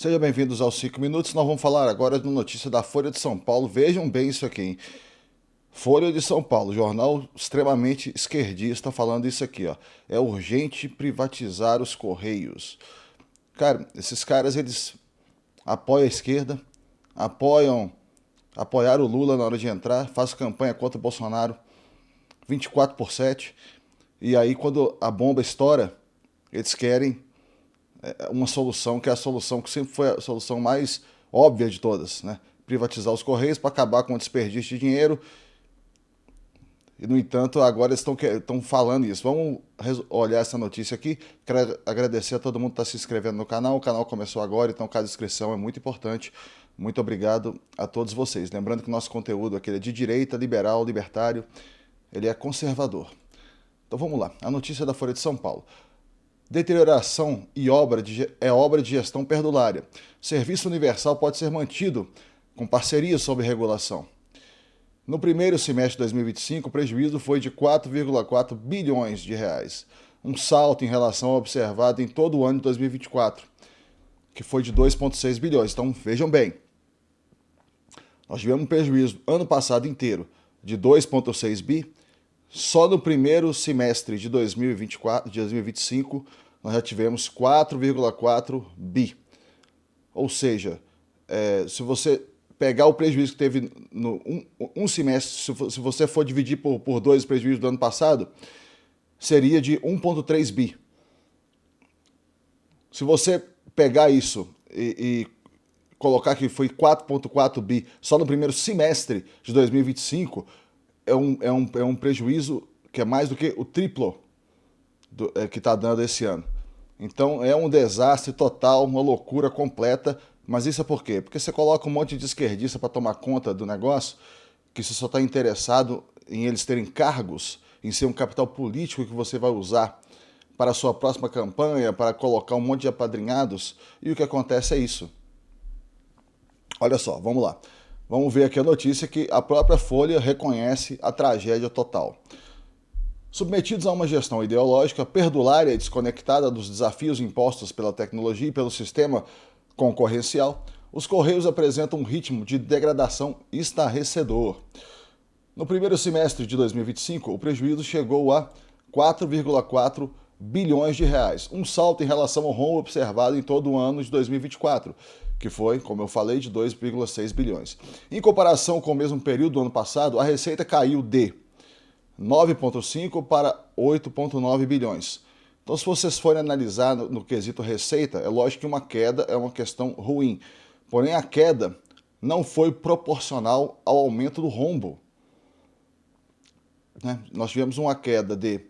Sejam bem-vindos aos 5 minutos. Nós vamos falar agora de uma notícia da Folha de São Paulo. Vejam bem isso aqui, hein? Folha de São Paulo, jornal extremamente esquerdista, falando isso aqui, ó. É urgente privatizar os Correios. Cara, esses caras, eles apoiam a esquerda, apoiam, apoiaram o Lula na hora de entrar, fazem campanha contra o Bolsonaro 24/7. E aí, quando a bomba estoura, eles querem uma solução que é a solução que sempre foi a solução mais óbvia de todas, né? Privatizar os Correios para acabar com o desperdício de dinheiro. E, no entanto, agora eles estão falando isso. Vamos olhar essa notícia aqui. Quero agradecer a todo mundo que está se inscrevendo no canal. O canal começou agora, então cada inscrição é muito importante. Muito obrigado a todos vocês. Lembrando que nosso conteúdo aqui é de direita, liberal, libertário. Ele é conservador. Então vamos lá. A notícia da Folha de São Paulo. Deterioração é obra de gestão perdulária. Serviço universal pode ser mantido com parceria sob regulação. No primeiro semestre de 2025, o prejuízo foi de 4,4 bilhões de reais, um salto em relação ao observado em todo o ano de 2024, que foi de 2,6 bilhões. Então, vejam bem, nós tivemos um prejuízo ano passado inteiro de 2,6 bi. Só no primeiro semestre de 2024, de 2025, nós já tivemos 4,4 bi. Ou seja, se você pegar o prejuízo que teve no um semestre, se você for dividir por dois o prejuízo do ano passado, seria de 1,3 bi. Se você pegar isso e colocar que foi 4,4 bi só no primeiro semestre de 2025, é um prejuízo que é mais do que o triplo que está dando esse ano. Então é um desastre total, uma loucura completa. Mas isso é por quê? Porque você coloca um monte de esquerdista para tomar conta do negócio, que você só está interessado em eles terem cargos, em ser um capital político que você vai usar para a sua próxima campanha, para colocar um monte de apadrinhados, e o que acontece é isso. Olha só, vamos lá. Vamos ver aqui a notícia que a própria Folha reconhece a tragédia total. Submetidos a uma gestão ideológica perdulária e desconectada dos desafios impostos pela tecnologia e pelo sistema concorrencial, os Correios apresentam um ritmo de degradação estarrecedor. No primeiro semestre de 2025, o prejuízo chegou a 4,4 bilhões de reais, um salto em relação ao rombo observado em todo o ano de 2024, que foi, como eu falei, de 2,6 bilhões. Em comparação com o mesmo período do ano passado, a receita caiu de 9,5 para 8,9 bilhões. Então, se vocês forem analisar no quesito receita, é lógico que uma queda é uma questão ruim. Porém, a queda não foi proporcional ao aumento do rombo. Né? Nós tivemos uma queda de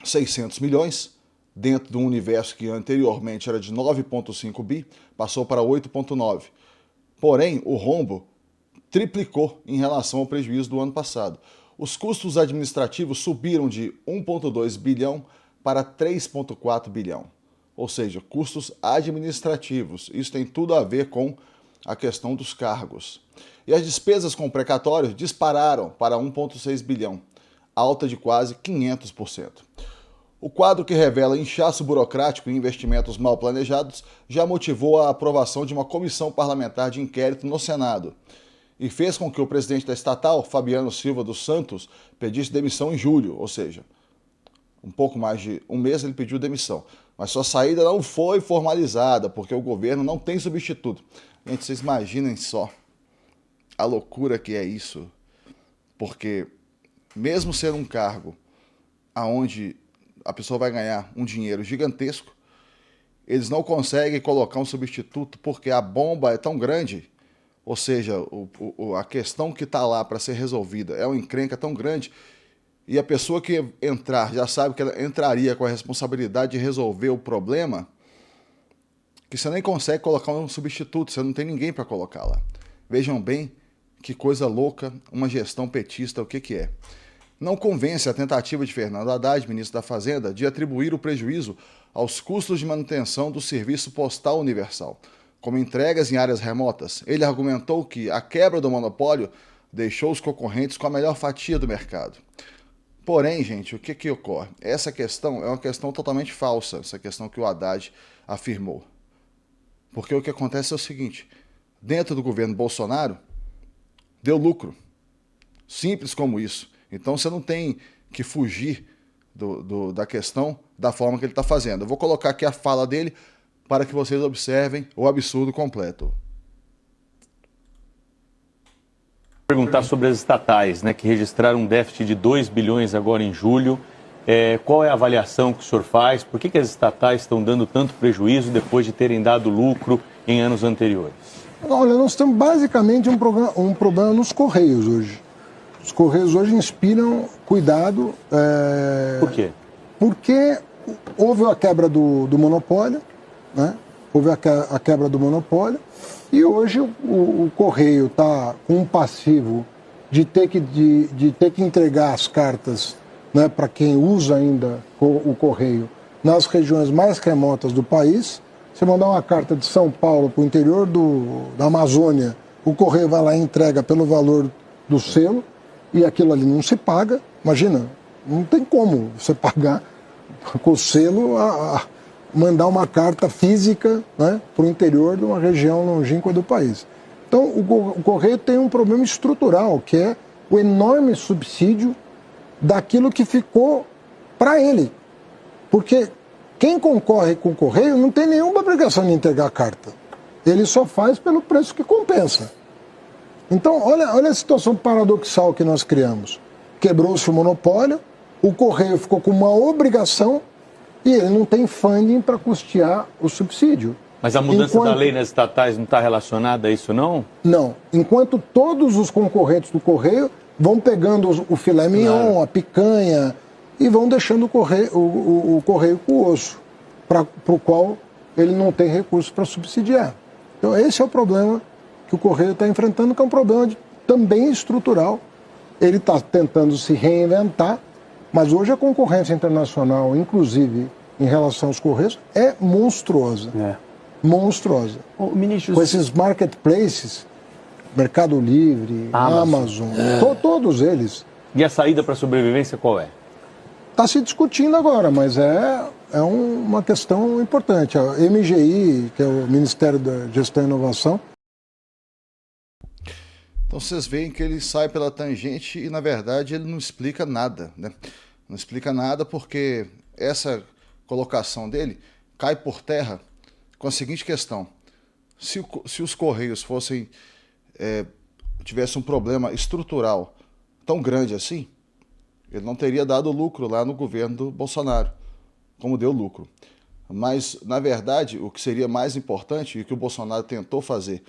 600 milhões, dentro de um universo que anteriormente era de 9,5 bi, passou para 8,9. Porém, o rombo triplicou em relação ao prejuízo do ano passado. Os custos administrativos subiram de 1,2 bilhão para 3,4 bilhão. Ou seja, custos administrativos. Isso tem tudo a ver com a questão dos cargos. E as despesas com precatórios dispararam para 1,6 bilhão, alta de quase 500%. O quadro que revela inchaço burocrático e investimentos mal planejados já motivou a aprovação de uma comissão parlamentar de inquérito no Senado e fez com que o presidente da estatal, Fabiano Silva dos Santos, pedisse demissão em julho, ou seja, um pouco mais de um mês ele pediu demissão. Mas sua saída não foi formalizada, porque o governo não tem substituto. Gente, vocês imaginem só a loucura que é isso, porque mesmo sendo um cargo aonde a pessoa vai ganhar um dinheiro gigantesco, eles não conseguem colocar um substituto porque a bomba é tão grande. Ou seja, a questão que está lá para ser resolvida é uma encrenca tão grande, e a pessoa que entrar já sabe que ela entraria com a responsabilidade de resolver o problema, que você nem consegue colocar um substituto, você não tem ninguém para colocar lá. Vejam bem que coisa louca uma gestão petista, o que é. Não convence a tentativa de Fernando Haddad, ministro da Fazenda, de atribuir o prejuízo aos custos de manutenção do Serviço Postal Universal, como entregas em áreas remotas. Ele argumentou que a quebra do monopólio deixou os concorrentes com a melhor fatia do mercado. Porém, gente, o que que ocorre? Essa questão é uma questão totalmente falsa, essa questão que o Haddad afirmou. Porque o que acontece é o seguinte, dentro do governo Bolsonaro, deu lucro. Simples como isso. Então você não tem que fugir da questão da forma que ele está fazendo. Eu vou colocar aqui a fala dele para que vocês observem o absurdo completo. Perguntar sobre as estatais, né, que registraram um déficit de 2 bilhões agora em julho. Qual é a avaliação que o senhor faz? Por que as estatais estão dando tanto prejuízo depois de terem dado lucro em anos anteriores? Olha, nós temos basicamente um problema nos Correios hoje. Os Correios hoje inspiram cuidado. Por quê? Porque houve a quebra do monopólio, né? Houve a quebra do monopólio, e hoje o Correio está com um passivo de ter que entregar as cartas, né, para quem usa ainda o Correio nas regiões mais remotas do país. Você mandar uma carta de São Paulo para o interior da Amazônia, o Correio vai lá e entrega pelo valor do selo, e aquilo ali não se paga. Imagina, não tem como você pagar com o selo mandar uma carta física, né, para o interior de uma região longínqua do país. Então, o Correio tem um problema estrutural, que é o enorme subsídio daquilo que ficou para ele. Porque quem concorre com o Correio não tem nenhuma obrigação de entregar a carta. Ele só faz pelo preço que compensa. Então, olha a situação paradoxal que nós criamos. Quebrou-se o monopólio, o Correio ficou com uma obrigação e ele não tem funding para custear o subsídio. Mas a mudança da lei nas estatais não está relacionada a isso, não? Não. Enquanto todos os concorrentes do Correio vão pegando o filé mignon, claro, a picanha, e vão deixando o Correio com o osso, para o qual ele não tem recursos para subsidiar. Então esse é o problema que o Correio está enfrentando, que é um problema também estrutural. Ele está tentando se reinventar, mas hoje a concorrência internacional, inclusive em relação aos Correios, é monstruosa. Monstruosa. Ministro, com esses marketplaces, Mercado Livre, Amazon, todos eles. E a saída para a sobrevivência qual é? Está se discutindo agora, mas é uma questão importante. A MGI, que é o Ministério da Gestão e Inovação. Então vocês veem que ele sai pela tangente e, na verdade, ele não explica nada, né? Não explica nada porque essa colocação dele cai por terra com a seguinte questão. Se os Correios tivesse um problema estrutural tão grande assim, ele não teria dado lucro lá no governo do Bolsonaro, como deu lucro. Mas, na verdade, o que seria mais importante e que o Bolsonaro tentou fazer,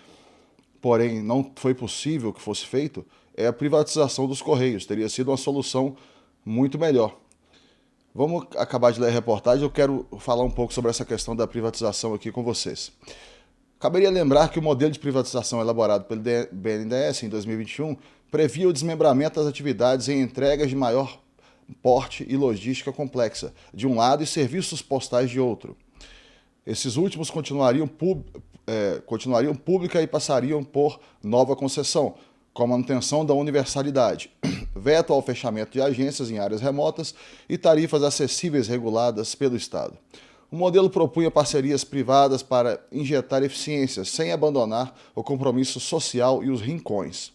porém não foi possível que fosse feito, é a privatização dos Correios. Teria sido uma solução muito melhor. Vamos acabar de ler a reportagem, eu quero falar um pouco sobre essa questão da privatização aqui com vocês. Caberia lembrar que o modelo de privatização elaborado pelo BNDES em 2021 previa o desmembramento das atividades em entregas de maior porte e logística complexa, de um lado, e serviços postais de outro. Esses últimos continuariam pública e passariam por nova concessão, com a manutenção da universalidade, veto ao fechamento de agências em áreas remotas e tarifas acessíveis reguladas pelo Estado. O modelo propunha parcerias privadas para injetar eficiências, sem abandonar o compromisso social e os rincões.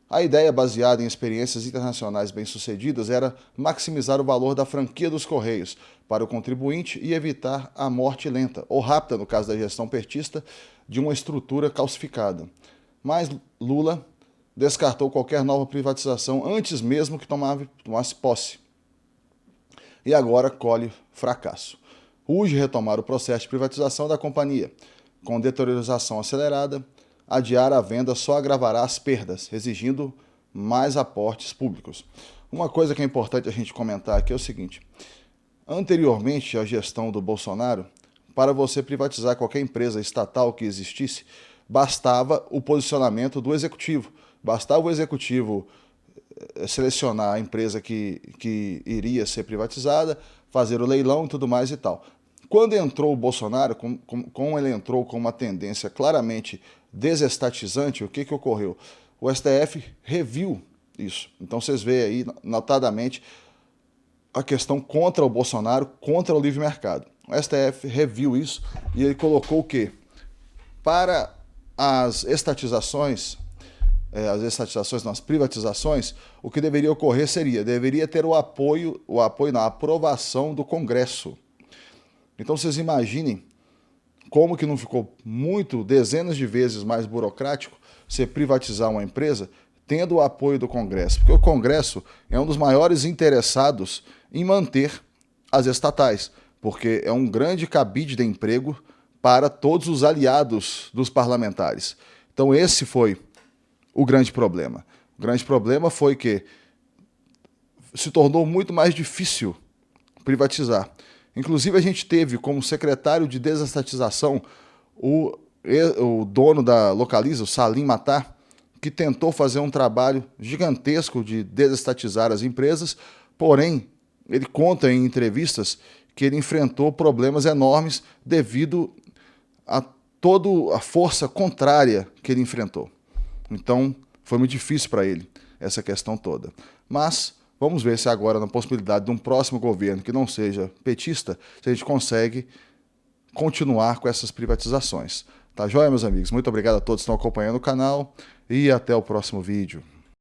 A ideia, baseada em experiências internacionais bem-sucedidas, era maximizar o valor da franquia dos Correios para o contribuinte e evitar a morte lenta, ou rápida, no caso da gestão petista, de uma estrutura calcificada. Mas Lula descartou qualquer nova privatização antes mesmo que tomasse posse. E agora colhe fracasso. Urge retomar o processo de privatização da companhia. Com deteriorização acelerada, adiar a venda só agravará as perdas, exigindo mais aportes públicos. Uma coisa que é importante a gente comentar aqui é o seguinte. Anteriormente à gestão do Bolsonaro, para você privatizar qualquer empresa estatal que existisse, bastava o posicionamento do executivo. Bastava o executivo selecionar a empresa que iria ser privatizada, fazer o leilão e tudo mais e tal. Quando entrou o Bolsonaro, como ele entrou com uma tendência claramente desestatizante, o que ocorreu? O STF reviu isso. Então vocês veem aí, notadamente, a questão contra o Bolsonaro, contra o livre mercado. O STF reviu isso e ele colocou o quê? Para as estatizações, nas privatizações, o que deveria ocorrer deveria ter a aprovação do Congresso. Então vocês imaginem como que não ficou dezenas de vezes mais burocrático você privatizar uma empresa tendo o apoio do Congresso, porque o Congresso é um dos maiores interessados em manter as estatais, porque é um grande cabide de emprego para todos os aliados dos parlamentares. Então esse foi o grande problema. O grande problema foi que se tornou muito mais difícil privatizar. Inclusive a gente teve como secretário de desestatização o dono da Localiza, o Salim Matar, que tentou fazer um trabalho gigantesco de desestatizar as empresas, porém, ele conta em entrevistas que ele enfrentou problemas enormes devido a toda a força contrária que ele enfrentou. Então, foi muito difícil para ele essa questão toda. Mas vamos ver se agora, na possibilidade de um próximo governo que não seja petista, se a gente consegue continuar com essas privatizações. Tá joia, meus amigos? Muito obrigado a todos que estão acompanhando o canal e até o próximo vídeo.